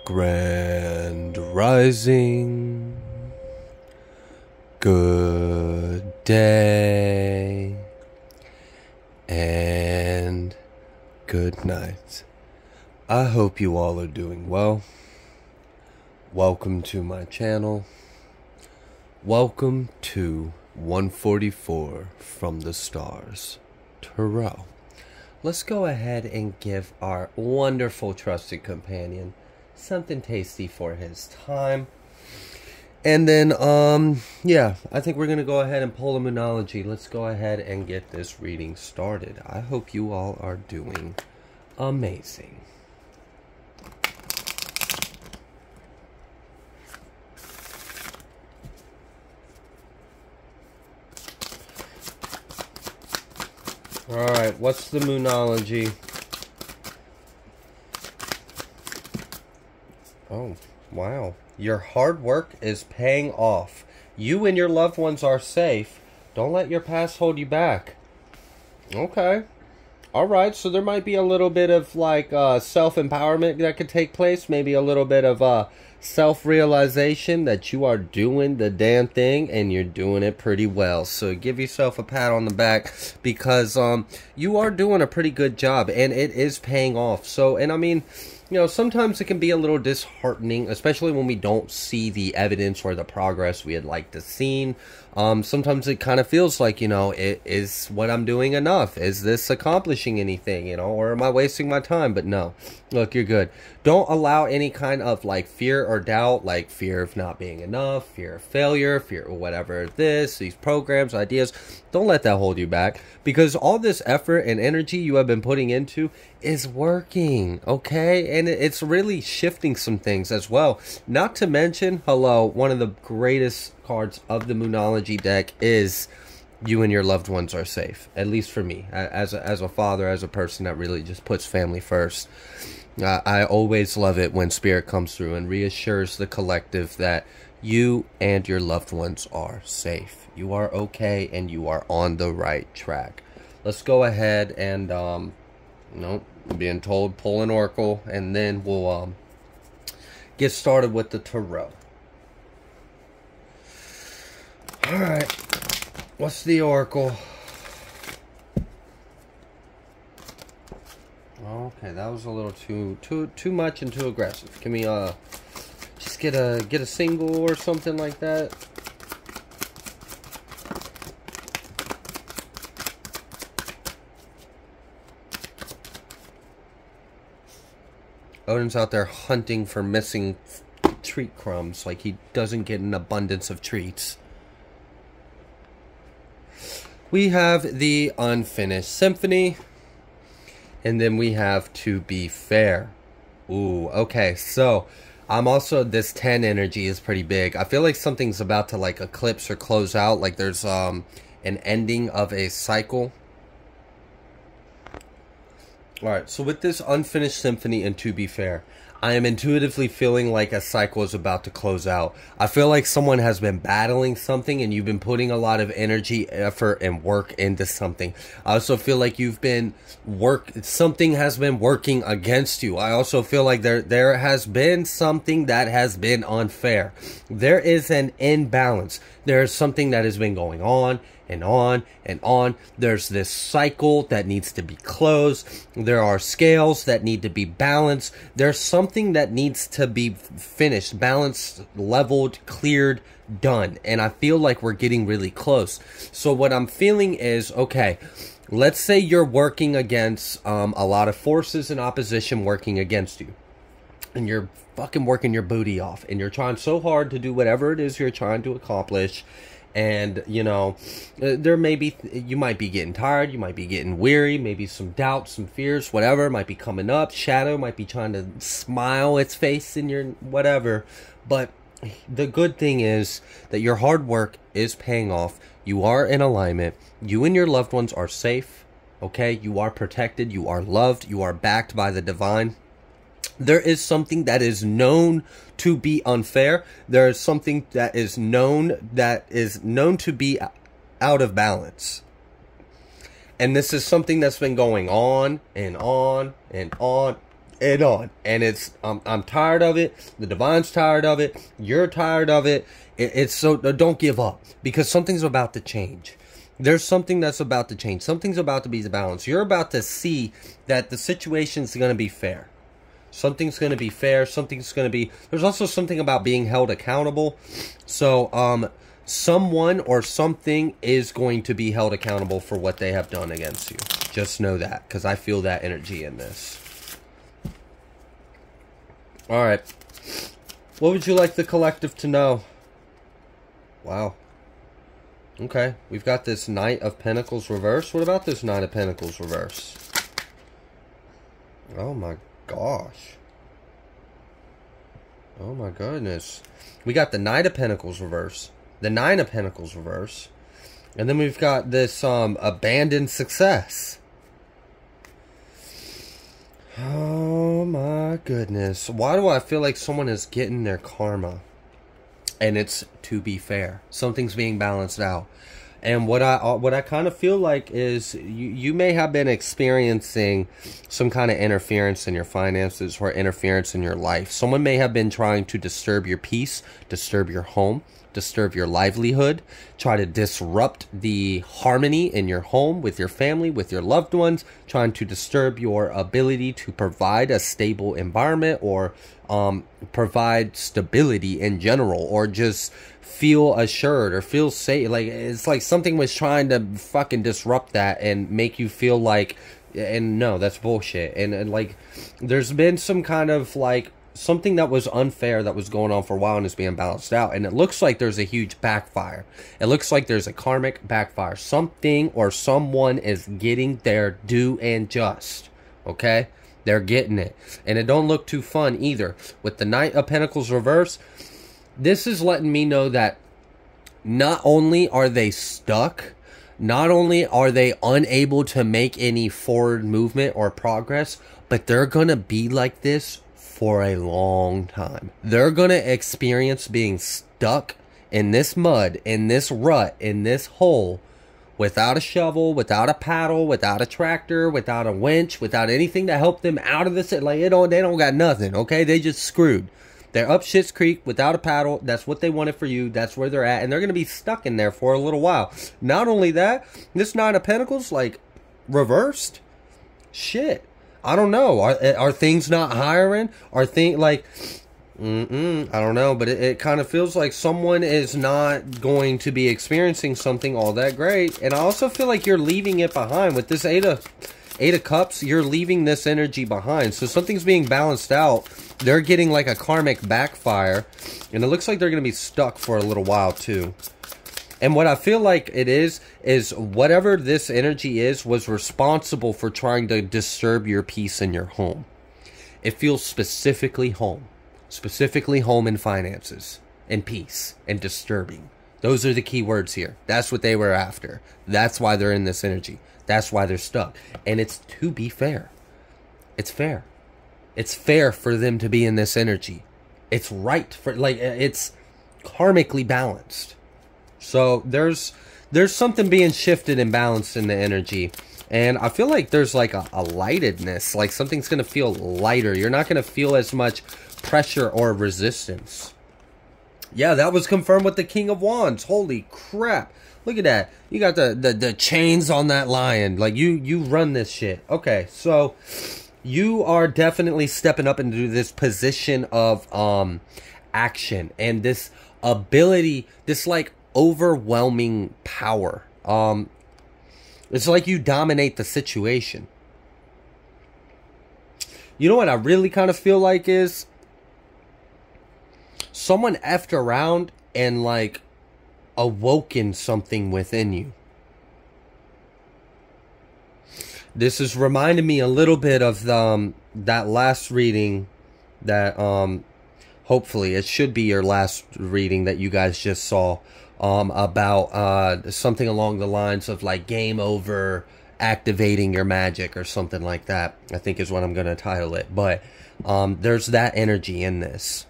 Grand Rising, good day, and good night. I hope you all are doing well. Welcome to my channel. Welcome to 144 from the stars, Tarot. Let's go ahead and give our wonderful trusted companion something tasty for his time. And then, yeah, I think we're going to go ahead and pull a Moonology. Let's go ahead and get this reading started. I hope you all are doing amazing. Alright, what's the Moonology? Oh, wow. Your hard work is paying off. You and your loved ones are safe. Don't let your past hold you back. Okay. Alright, so there might be a little bit of, like, self-empowerment that could take place. Maybe a little bit of, self-realization that you are doing the damn thing and you're doing it pretty well. So give yourself a pat on the back because, you are doing a pretty good job and it is paying off. So, and I mean, you know, sometimes it can be a little disheartening, especially when we don't see the evidence or the progress we had liked to see. Sometimes it kind of feels like, you know, is what I'm doing enough? Is this accomplishing anything, you know, or am I wasting my time? But no, look, you're good. Don't allow any kind of, like, fear or doubt, like fear of not being enough, fear of failure, fear of whatever these programs, ideas. Don't let that hold you back because all this effort and energy you have been putting into is working, okay? And it's really shifting some things as well. Not to mention, hello, one of the greatest cards of the Moonology deck is you and your loved ones are safe. At least for me, as a father, as a person that really just puts family first. I always love it when Spirit comes through and reassures the collective that you and your loved ones are safe. You are okay and you are on the right track. Let's go ahead and, nope, I'm being told pull an oracle and then we'll get started with the tarot. Alright, what's the oracle? Okay, that was a little too much and too aggressive. Can we just get a single or something like that? Odin's out there hunting for missing treat crumbs, like he doesn't get an abundance of treats. We have the Unfinished Symphony. And then we have To Be Fair. Ooh, okay, so I'm also, this 10 energy is pretty big. I feel like something's about to, like, eclipse or close out. Like there's an ending of a cycle. Alright, so with this Unfinished Symphony and To Be Fair, I am intuitively feeling like a cycle is about to close out. I feel like someone has been battling something and you've been putting a lot of energy, effort, and work into something. I also feel like something has been working against you. I also feel like there has been something that has been unfair. There is an imbalance. There is something that has been going on and on and on. There's this cycle that needs to be closed. There are scales that need to be balanced. There's something that needs to be finished, balanced, leveled, cleared, done. And I feel like we're getting really close. So what I'm feeling is, okay, let's say you're working against a lot of forces and opposition working against you. And you're fucking working your booty off. And you're trying so hard to do whatever it is you're trying to accomplish. And, you know, there may be, you might be getting tired, you might be getting weary, maybe some doubts, some fears, whatever might be coming up. Shadow might be trying to smile its face in your whatever. But the good thing is that your hard work is paying off. You are in alignment. You and your loved ones are safe, okay? You are protected, you are loved, you are backed by the divine. There is something that is known to be unfair. There is something that is known to be out of balance. And this is something that's been going on and on and on and on. And it's I'm tired of it. The divine's tired of it. You're tired of it. It's so, don't give up, because something's about to change. There's something that's about to change. Something's about to be balanced. You're about to see that the situation's going to be fair. Something's going to be fair. Something's going to be... There's also something about being held accountable. So, someone or something is going to be held accountable for what they have done against you. Just know that, because I feel that energy in this. Alright. What would you like the collective to know? Wow. Okay, we've got this Knight of Pentacles reverse. What about this Knight of Pentacles reverse? Oh my gosh. Oh my goodness. We got the Knight of Pentacles reverse, the Nine of Pentacles reverse, and then we've got this abandoned success. Oh my goodness. Why do I feel like someone is getting their karma? And it's to be fair. Something's being balanced out. And what I kind of feel like is you may have been experiencing some kind of interference in your finances or interference in your life. Someone may have been trying to disturb your peace, disturb your home, disturb your livelihood, try to disrupt the harmony in your home, with your family, with your loved ones, trying to disturb your ability to provide a stable environment or provide stability in general, or just feel assured or feel safe. Like, it's like something was trying to fucking disrupt that and make you feel like, and no, that's bullshit. And like, there's been some kind of like something that was unfair that was going on for a while and is being balanced out, and it looks like there's a huge backfire. It looks like there's a karmic backfire. Something or someone is getting their due and just. Okay, they're getting it, and it don't look too fun either. With the Knight of Pentacles reverse, this is letting me know that not only are they stuck, not only are they unable to make any forward movement or progress, but they're gonna be like this for a long time. They're gonna experience being stuck in this mud, in this rut, in this hole, without a shovel, without a paddle, without a tractor, without a winch, without anything to help them out of this. Like, they don't got nothing, okay? They just screwed. They're up shit's creek without a paddle. That's what they wanted for you. That's where they're at. And they're going to be stuck in there for a little while. Not only that, this Nine of Pentacles, like, reversed. Shit. I don't know. Are things not hiring? Are things like... I don't know, but it kind of feels like someone is not going to be experiencing something all that great. And I also feel like you're leaving it behind. With this Eight of Cups, you're leaving this energy behind. So something's being balanced out. They're getting like a karmic backfire. And it looks like they're going to be stuck for a little while too. And what I feel like it is whatever this energy is was responsible for trying to disturb your peace in your home. It feels specifically home. Specifically home and finances and peace and disturbing. Those are the key words here. That's what they were after. That's why they're in this energy. That's why they're stuck. And it's to be fair. It's fair. It's fair for them to be in this energy. It's right for, like, it's karmically balanced. So there's something being shifted and balanced in the energy. And I feel like there's like a lightedness. Like something's going to feel lighter. You're not going to feel as much pressure or resistance. Yeah, that was confirmed with the King of Wands. Holy crap. Look at that. You got the chains on that lion. Like, you run this shit. Okay, so you are definitely stepping up into this position of action. And this ability, this like overwhelming power. It's like you dominate the situation. You know what I really kind of feel like is someone effed around and like awoken something within you. This is reminding me a little bit of that last reading that hopefully it should be your last reading that you guys just saw, about something along the lines of like game over, activating your magic or something like that, I think is what I'm going to title it. But there's that energy in this.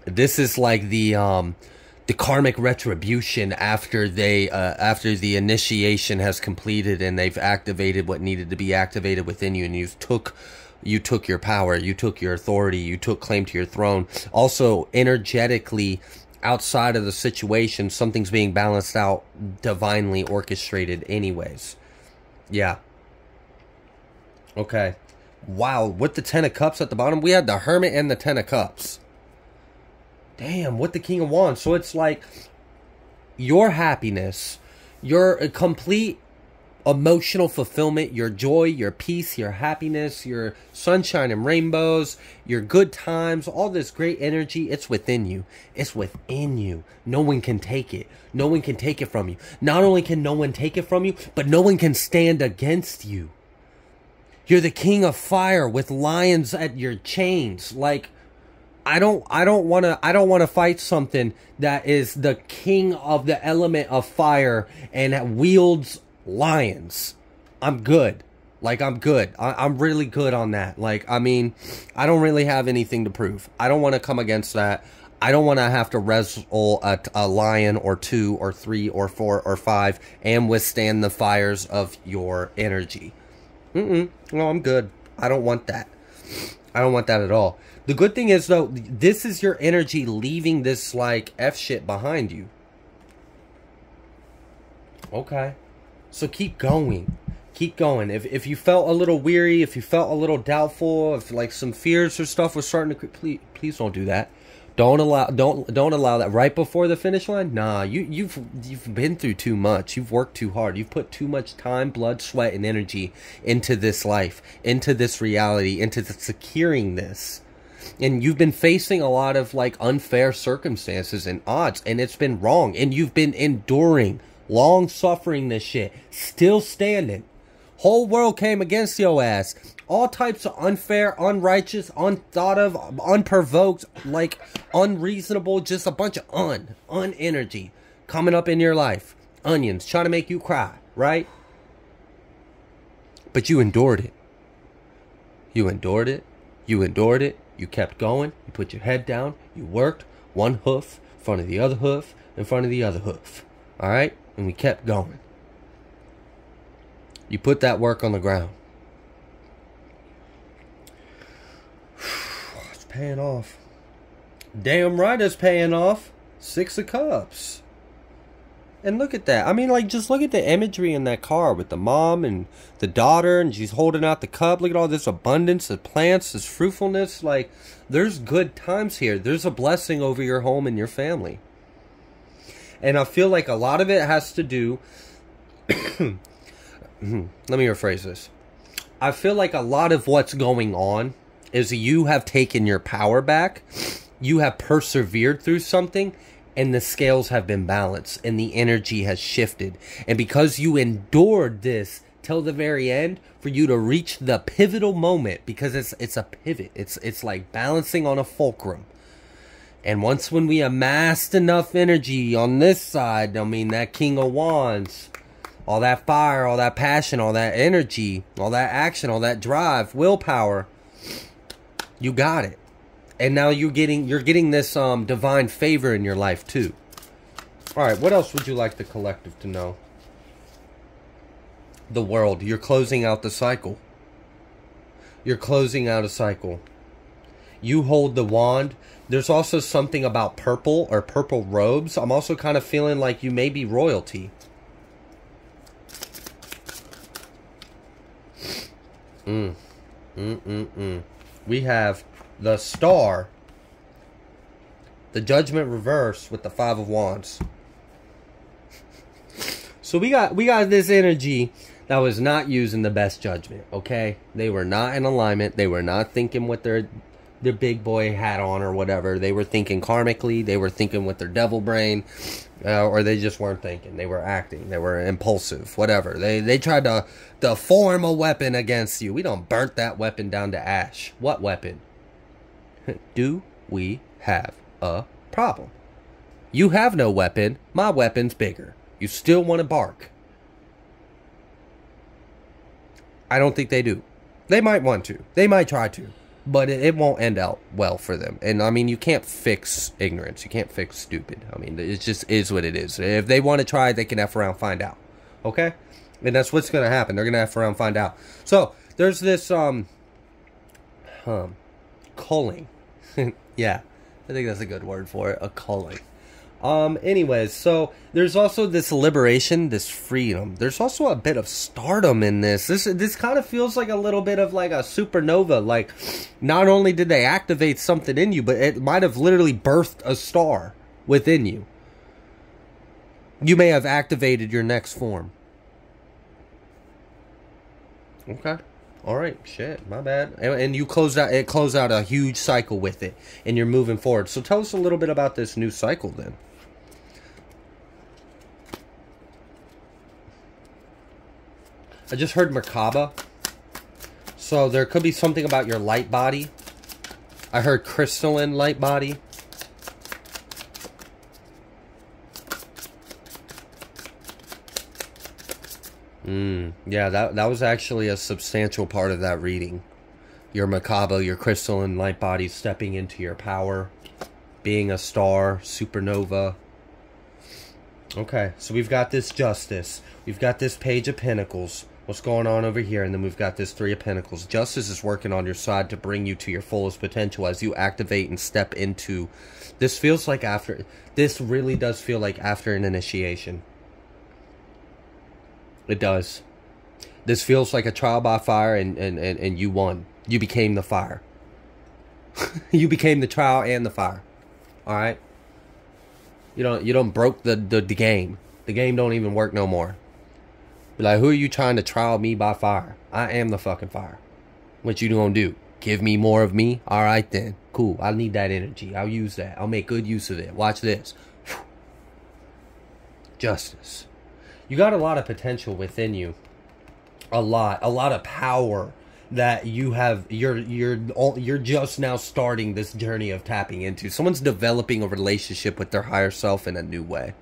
This is like the the karmic retribution after they after the initiation has completed and they've activated what needed to be activated within you, and you took your power, you took your authority, you took claim to your throne. Also, energetically, outside of the situation, something's being balanced out, divinely orchestrated anyways. Yeah. Okay. Wow, with the Ten of Cups at the bottom, we had the Hermit and the Ten of Cups. Damn, with the King of Wands. So it's like your happiness, your complete emotional fulfillment, your joy, your peace, your happiness, your sunshine and rainbows, your good times, all this great energy, it's within you. It's within you. No one can take it. No one can take it from you. Not only can no one take it from you, but no one can stand against you. You're the king of fire with lions at your chains. Like, I don't want to fight something that is the king of the element of fire and wields lions. I'm good. Like, I'm good. I'm really good on that. Like, I mean, I don't really have anything to prove. I don't want to come against that. I don't want to have to wrestle a lion or 2 or 3 or 4 or 5 and withstand the fires of your energy. No, I'm good. I don't want that. I don't want that at all. The good thing is, though, this is your energy leaving this, like, F shit behind you. Okay. So keep going. Keep going. If you felt a little weary, if you felt a little doubtful, if, like, some fears or stuff was starting to... Please don't do that. Don't allow that right before the finish line. Nah, you've been through too much. You've worked too hard. You've put too much time, blood, sweat, and energy into this life, into this reality, into securing this. And you've been facing a lot of, like, unfair circumstances and odds, and it's been wrong. And you've been enduring, long suffering this shit, still standing. Whole world came against your ass. All types of unfair, unrighteous, unthought of, unprovoked, like, unreasonable, just a bunch of energy coming up in your life. Onions trying to make you cry, right? But you endured it. You endured it. You endured it. You kept going. You put your head down. You worked. One hoof in front of the other hoof in front of the other hoof. All right? And we kept going. You put that work on the ground. It's paying off. Damn right it's paying off. 6 of Cups. And look at that. I mean, like, just look at the imagery in that car with the mom and the daughter, and she's holding out the cup. Look at all this abundance of plants, this fruitfulness. Like, there's good times here. There's a blessing over your home and your family. And I feel like a lot of it has to do... Let me rephrase this. I feel like a lot of what's going on is you have taken your power back. You have persevered through something, and the scales have been balanced, and the energy has shifted. And because you endured this till the very end, for you to reach the pivotal moment, because it's a pivot. It's like balancing on a fulcrum. And once when we amassed enough energy on this side, I mean, that King of Wands, all that fire, all that passion, all that energy, all that action, all that drive, willpower, you got it. And now you're getting this divine favor in your life too. All right, what else would you like the collective to know? The world. You're closing out the cycle. You're closing out a cycle. You hold the wand. There's also something about purple or purple robes. I'm also kind of feeling like you may be royalty. We have the Star, the Judgment reverse with the 5 of Wands. So we got this energy that was not using the best judgment, okay? They were not in alignment. They were not thinking with their big boy hat on or whatever. They were thinking karmically. They were thinking with their devil brain. Or they just weren't thinking. They were acting. They were impulsive. Whatever. They tried to form a weapon against you. We done burnt that weapon down to ash. What weapon? Do we have a problem? You have no weapon. My weapon's bigger. You still want to bark. I don't think they do. They might want to. They might try to. but it won't end out well for them. And I mean, you can't fix ignorance. You can't fix stupid. I mean, it just is what it is. If they want to try, they can F around, find out. Okay? And that's what's going to happen. They're going to F around, find out. So, there's this, culling. Yeah, I think that's a good word for it. A culling. Anyways, so there's also this liberation, this freedom. There's also a bit of stardom in this. This kind of feels like a little bit of like a supernova. Like, not only did they activate something in you, but it might have literally birthed a star within you. You may have activated your next form. Okay. All right, shit, my bad. And you closed out a huge cycle with it, and you're moving forward. So tell us a little bit about this new cycle then. I just heard Merkaba. So there could be something about your light body. I heard crystalline light body. Yeah, that was actually a substantial part of that reading. Your Merkaba, your crystalline light body stepping into your power. Being a star, supernova. Okay, so we've got this Justice. We've got this Page of Pentacles. What's going on over here? And then we've got this Three of Pentacles. Justice is working on your side to bring you to your fullest potential as you activate and step into. This feels like after. This really does feel like after an initiation. It does. This feels like a trial by fire, and you won. You became the fire. You became the trial and the fire. All right. You don't broke the game. The game don't even work no more. Be like, who are you trying to trial me by fire? I am the fucking fire. What you gonna do? Give me more of me? All right then. Cool. I need that energy. I'll use that. I'll make good use of it. Watch this. Justice. You got a lot of potential within you. A lot of power that you have. You're just now starting this journey of tapping into. Someone's developing a relationship with their higher self in a new way.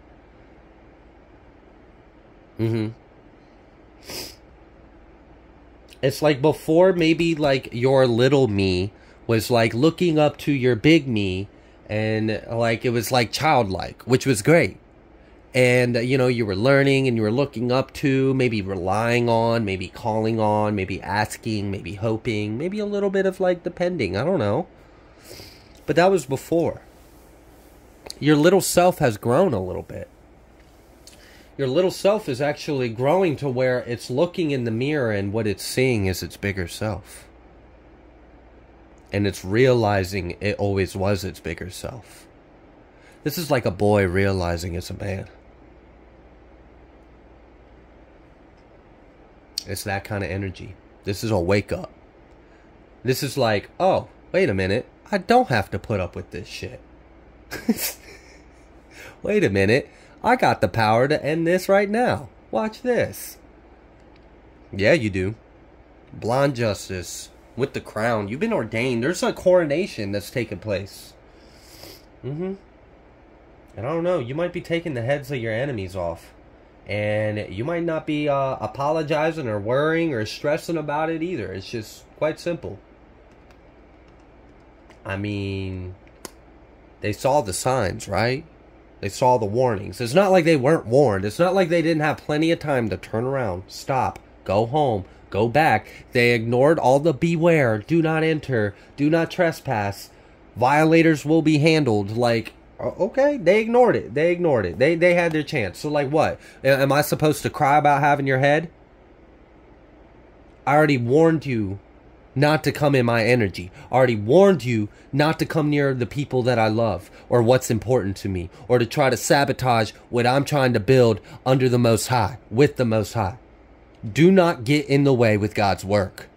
It's like before, maybe like your little me was like looking up to your big me, and like it was like childlike, which was great. And, you know, you were learning and you were looking up to, maybe relying on, maybe calling on, maybe asking, maybe hoping, maybe a little bit of like depending. I don't know. But that was before. Your little self has grown a little bit. Your little self is actually growing to where it's looking in the mirror and what it's seeing is its bigger self. And it's realizing it always was its bigger self. This is like a boy realizing it's a man. It's that kind of energy. This is a wake up. This is like, oh, wait a minute. I don't have to put up with this shit. Wait a minute. I got the power to end this right now. Watch this. Yeah, you do. Blonde Justice with the crown. You've been ordained. There's a coronation that's taking place. And I don't know. You might be taking the heads of your enemies off. And you might not be apologizing or worrying or stressing about it either. It's just quite simple. I mean, they saw the signs, right? They saw the warnings. It's not like they weren't warned. It's not like they didn't have plenty of time to turn around, stop, go home, go back. They ignored all the beware, do not enter, do not trespass, violators will be handled. Like, okay, they ignored it. They ignored it. They had their chance. So like what? Am I supposed to cry about having your head? I already warned you not to come in my energy. I already warned you not to come near the people that I love or what's important to me or to try to sabotage what I'm trying to build under the Most High, with the Most High. Do not get in the way with God's work.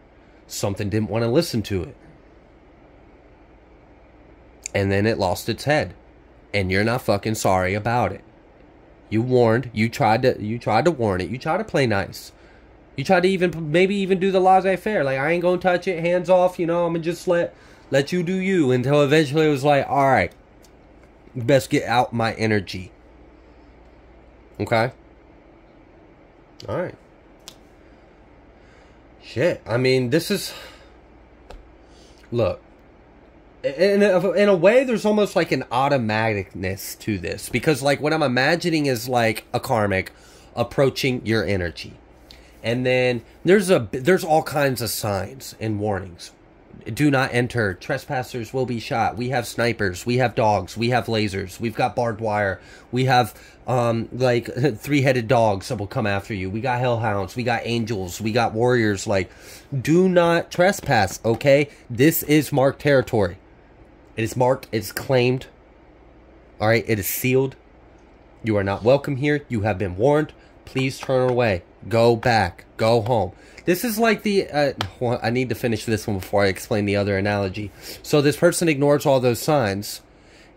Something didn't want to listen to it. And then it lost its head. And you're not fucking sorry about it. You warned. You tried to warn it. You tried to play nice. You tried to maybe even do the laissez-faire. Like, I ain't gonna touch it. Hands off. You know, I'm gonna just let you do you. Until eventually it was like, all right, you best get out my energy. Okay? All right. Shit. I mean, this is... Look, in a way, there's almost like an automaticness to this. Because, like, what I'm imagining is, like, a karmic approaching your energy. And then there's all kinds of signs and warnings. Do not enter. Trespassers will be shot. We have snipers. We have dogs. We have lasers. We've got barbed wire. We have, like, three-headed dogs that will come after you. We got hellhounds. We got angels. We got warriors. Like, do not trespass, okay? This is marked territory. It is marked. It's claimed. All right? It is sealed. You are not welcome here. You have been warned. Please turn away. Go back. Go home. This is like the... well, I need to finish this one before I explain the other analogy. So this person ignores all those signs,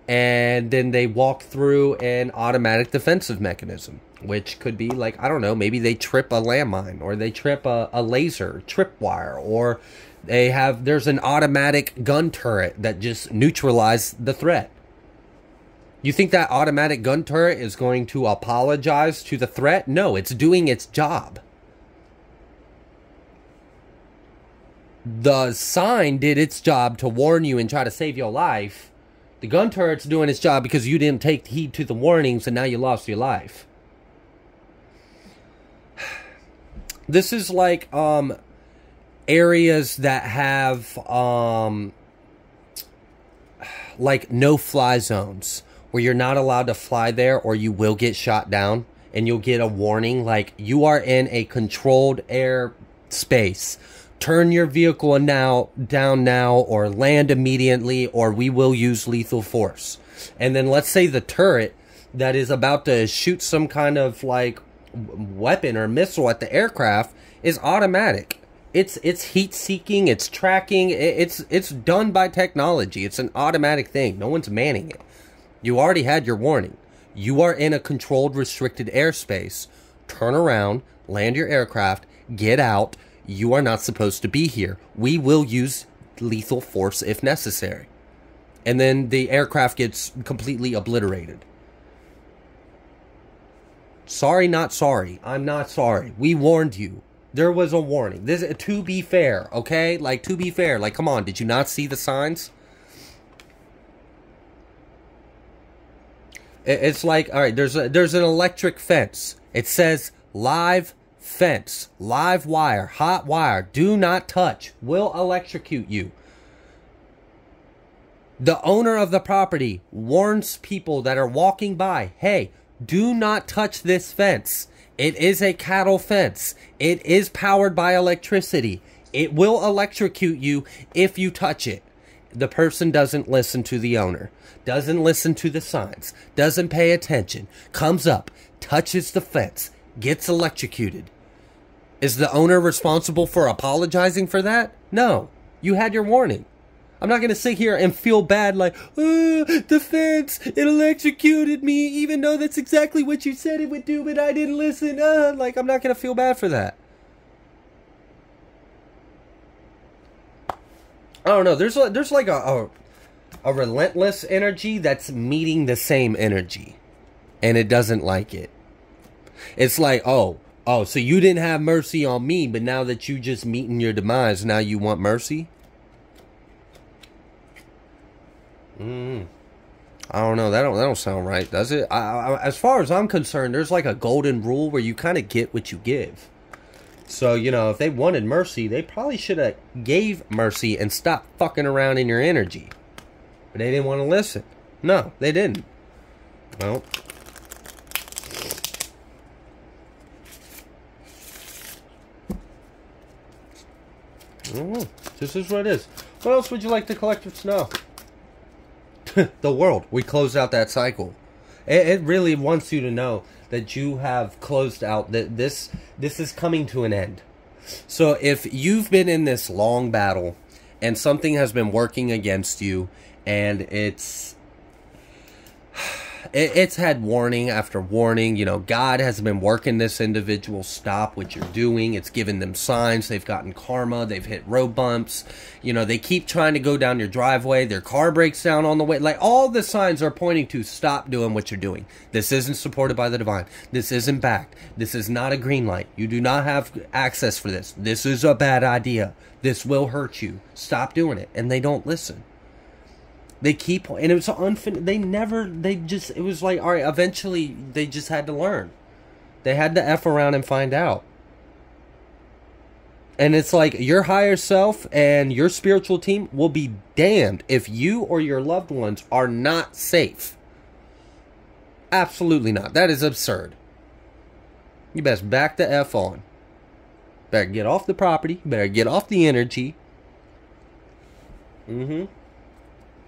and then they walk through an automatic defensive mechanism, which could be like, I don't know, maybe they trip a landmine, or they trip a laser, tripwire, or there's an automatic gun turret that just neutralizes the threat. You think that automatic gun turret is going to apologize to the threat? No, it's doing its job. The sign did its job to warn you and try to save your life. The gun turret's doing its job because you didn't take heed to the warnings and now you lost your life. This is like areas that have like no-fly zones where you're not allowed to fly there or you will get shot down, and you'll get a warning like you are in a controlled air space. Turn your vehicle down now, or land immediately, or we will use lethal force. And then let's say the turret that is about to shoot some kind of like weapon or missile at the aircraft is automatic. It's heat seeking, it's tracking, it's done by technology. It's an automatic thing. No one's manning it. You already had your warning. You are in a controlled, restricted airspace. Turn around, land your aircraft, get out. You are not supposed to be here. We will use lethal force if necessary. And then the aircraft gets completely obliterated. Sorry, not sorry. I'm not sorry. We warned you. There was a warning. This, to be fair, okay? Like, to be fair. Like, come on. Did you not see the signs? It's like, all right, there's an electric fence. It says live fence, live wire, hot wire, do not touch, will electrocute you. The owner of the property warns people that are walking by, hey, do not touch this fence. It is a cattle fence. It is powered by electricity. It will electrocute you if you touch it. The person doesn't listen to the owner, doesn't listen to the signs, doesn't pay attention, comes up, touches the fence, gets electrocuted. Is the owner responsible for apologizing for that? No. You had your warning. I'm not going to sit here and feel bad like, oh, the fence, it electrocuted me, even though that's exactly what you said it would do, but I didn't listen. Like, I'm not going to feel bad for that. I don't know. There's like a relentless energy that's meeting the same energy, and it doesn't like it. It's like, oh, so you didn't have mercy on me, but now that you just meeting your demise, now you want mercy? I don't know. That don't sound right, does it? As far as I'm concerned, there's like a golden rule where you kind of get what you give. So, you know, if they wanted mercy, they probably should have gave mercy and stopped fucking around in your energy. But they didn't want to listen. No, they didn't. Well... this is what it is. What else would you like the collectors to know? The world. We closed out that cycle. It really wants you to know that you have closed out, that this is coming to an end. So if you've been in this long battle and something has been working against you and it's it's had warning after warning. You know, God has been working this individual. Stop what you're doing. It's given them signs. They've gotten karma. They've hit road bumps. You know, they keep trying to go down your driveway. Their car breaks down on the way. Like, all the signs are pointing to stop doing what you're doing. This isn't supported by the divine. This isn't backed. This is not a green light. You do not have access for this. This is a bad idea. This will hurt you. Stop doing it. And they don't listen. They keep, and it was unfinished. It was like, all right, eventually they just had to learn. They had to F around and find out. And it's like, your higher self and your spiritual team will be damned if you or your loved ones are not safe. Absolutely not. That is absurd. You best back the F on. Better get off the property. Better get off the energy.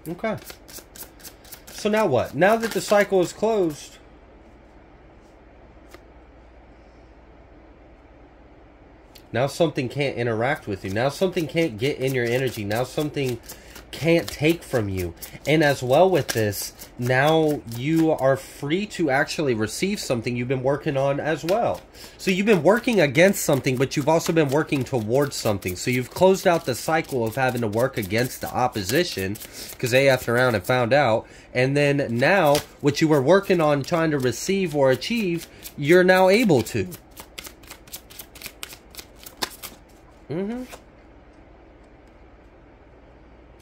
Okay. So now what? Now that the cycle is closed, now something can't interact with you. Now something can't get in your energy. Now something can't take from you. And as well with this, now you are free to actually receive something you've been working on as well. So you've been working against something, but you've also been working towards something. So you've closed out the cycle of having to work against the opposition because they effed around and found out. And then now what you were working on trying to receive or achieve, you're now able to.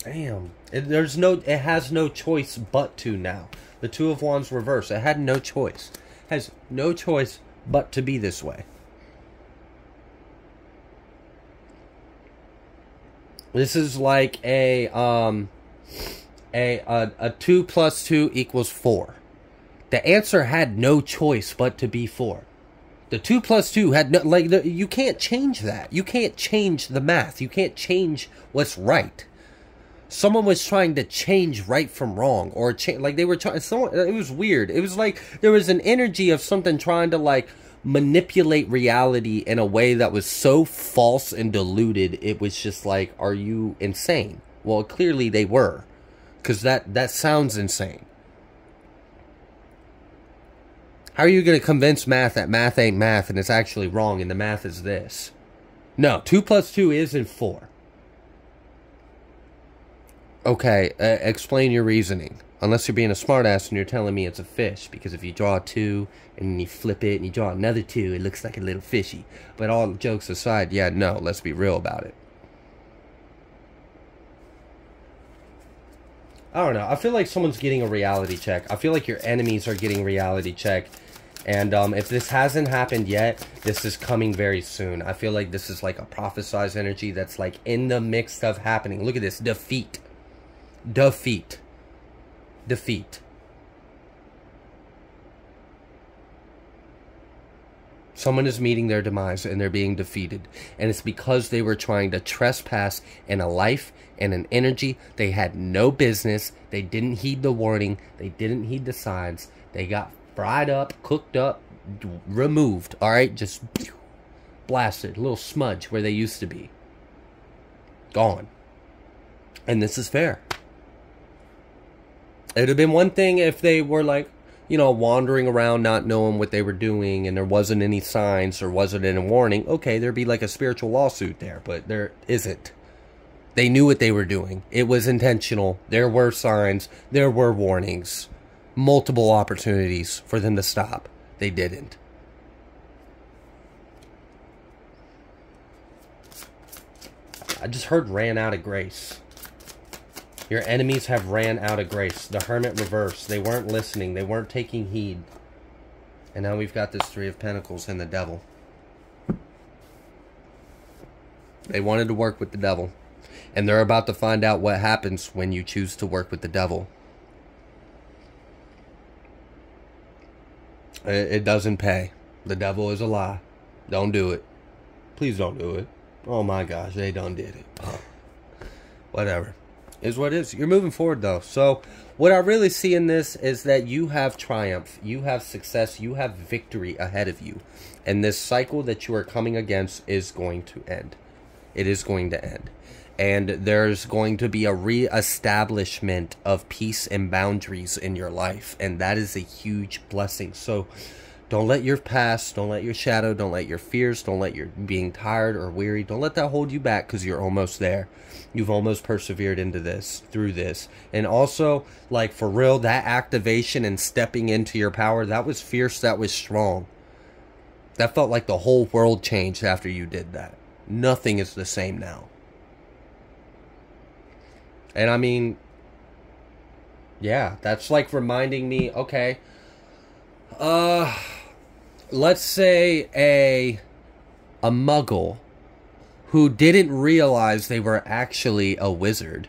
Damn. It has no choice but to now. The Two of Wands reverse. It had no choice. It has no choice but to be this way. This is like a 2 plus 2 equals 4. The answer had no choice but to be 4. The 2 plus 2 had no, you can't change that. You can't change the math. You can't change what's right. Someone was trying to change right from wrong, or like they were trying. It was weird. It was like there was an energy of something trying to like manipulate reality in a way that was so false and diluted. It was just like, are you insane? Well, clearly they were, because that sounds insane. How are you going to convince math that math ain't math and it's actually wrong and the math is this? No, 2 plus 2 isn't 4. Okay, explain your reasoning. Unless you're being a smartass and you're telling me it's a fish. Because if you draw a 2 and then you flip it and you draw another 2, it looks like a little fishy. But all jokes aside, yeah, no, let's be real about it. I don't know. I feel like someone's getting a reality check. I feel like your enemies are getting a reality check. And if this hasn't happened yet, this is coming very soon. I feel like this is like a prophesized energy that's like in the mix of happening. Look at this. Defeat. Defeat. Defeat. Someone is meeting their demise and they're being defeated. And it's because they were trying to trespass in a life and an energy they had no business. They didn't heed the warning. They didn't heed the signs. They got fried up, cooked up, removed. Alright? Just blasted. A little smudge where they used to be. Gone. And this is fair. It would have been one thing if they were like, you know, wandering around not knowing what they were doing and there wasn't any signs or wasn't any warning. Okay, there'd be like a spiritual lawsuit there, but there isn't. They knew what they were doing. It was intentional. There were signs. There were warnings. Multiple opportunities for them to stop. They didn't. I just heard ran out of grace. Your enemies have ran out of grace. The Hermit reverse. They weren't listening. They weren't taking heed. And now we've got this 3 of Pentacles and the Devil. They wanted to work with the Devil. And they're about to find out what happens when you choose to work with the Devil. It doesn't pay. The Devil is a lie. Don't do it. Please don't do it. Oh my gosh, they done did it. Whatever. Is what it is. You're moving forward though. So what I really see in this is that you have triumph. You have success. You have victory ahead of you. And this cycle that you are coming against is going to end. It is going to end. And there's going to be a re-establishment of peace and boundaries in your life. And that is a huge blessing. So don't let your past, don't let your shadow, don't let your fears, don't let your being tired or weary, don't let that hold you back, because you're almost there. You've almost persevered into this, through this. And also, like, for real, that activation and stepping into your power, that was fierce, that was strong. That felt like the whole world changed after you did that. Nothing is the same now. And I mean, yeah, that's like reminding me, okay, let's say a muggle who didn't realize they were actually a wizard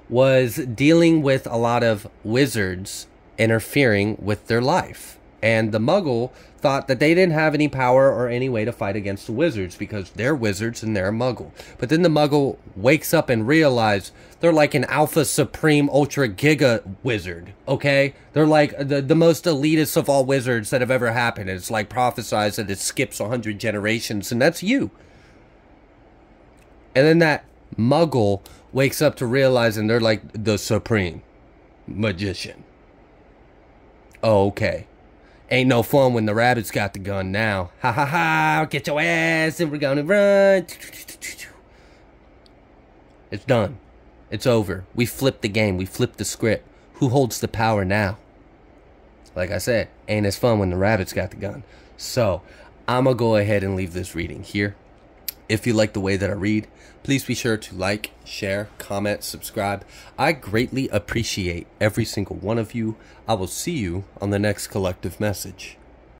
was dealing with a lot of wizards interfering with their life. And the muggle thought that they didn't have any power or any way to fight against the wizards because they're wizards and they're a muggle. But then the muggle wakes up and realizes they're like an alpha supreme ultra giga wizard, okay? They're like the most elitist of all wizards that have ever happened. It's like prophesized that it skips 100 generations, and that's you. And then that muggle wakes up to realizing they're like the supreme magician. Oh, okay. Ain't no fun when the rabbits got the gun now. Ha ha ha, get your ass and we're gonna run. It's done. It's over. We flipped the game. We flipped the script. Who holds the power now? Like I said, ain't as fun when the rabbits got the gun. So, I'm gonna go ahead and leave this reading here. If you like the way that I read, please be sure to like, share, comment, subscribe. I greatly appreciate every single one of you. I will see you on the next collective message.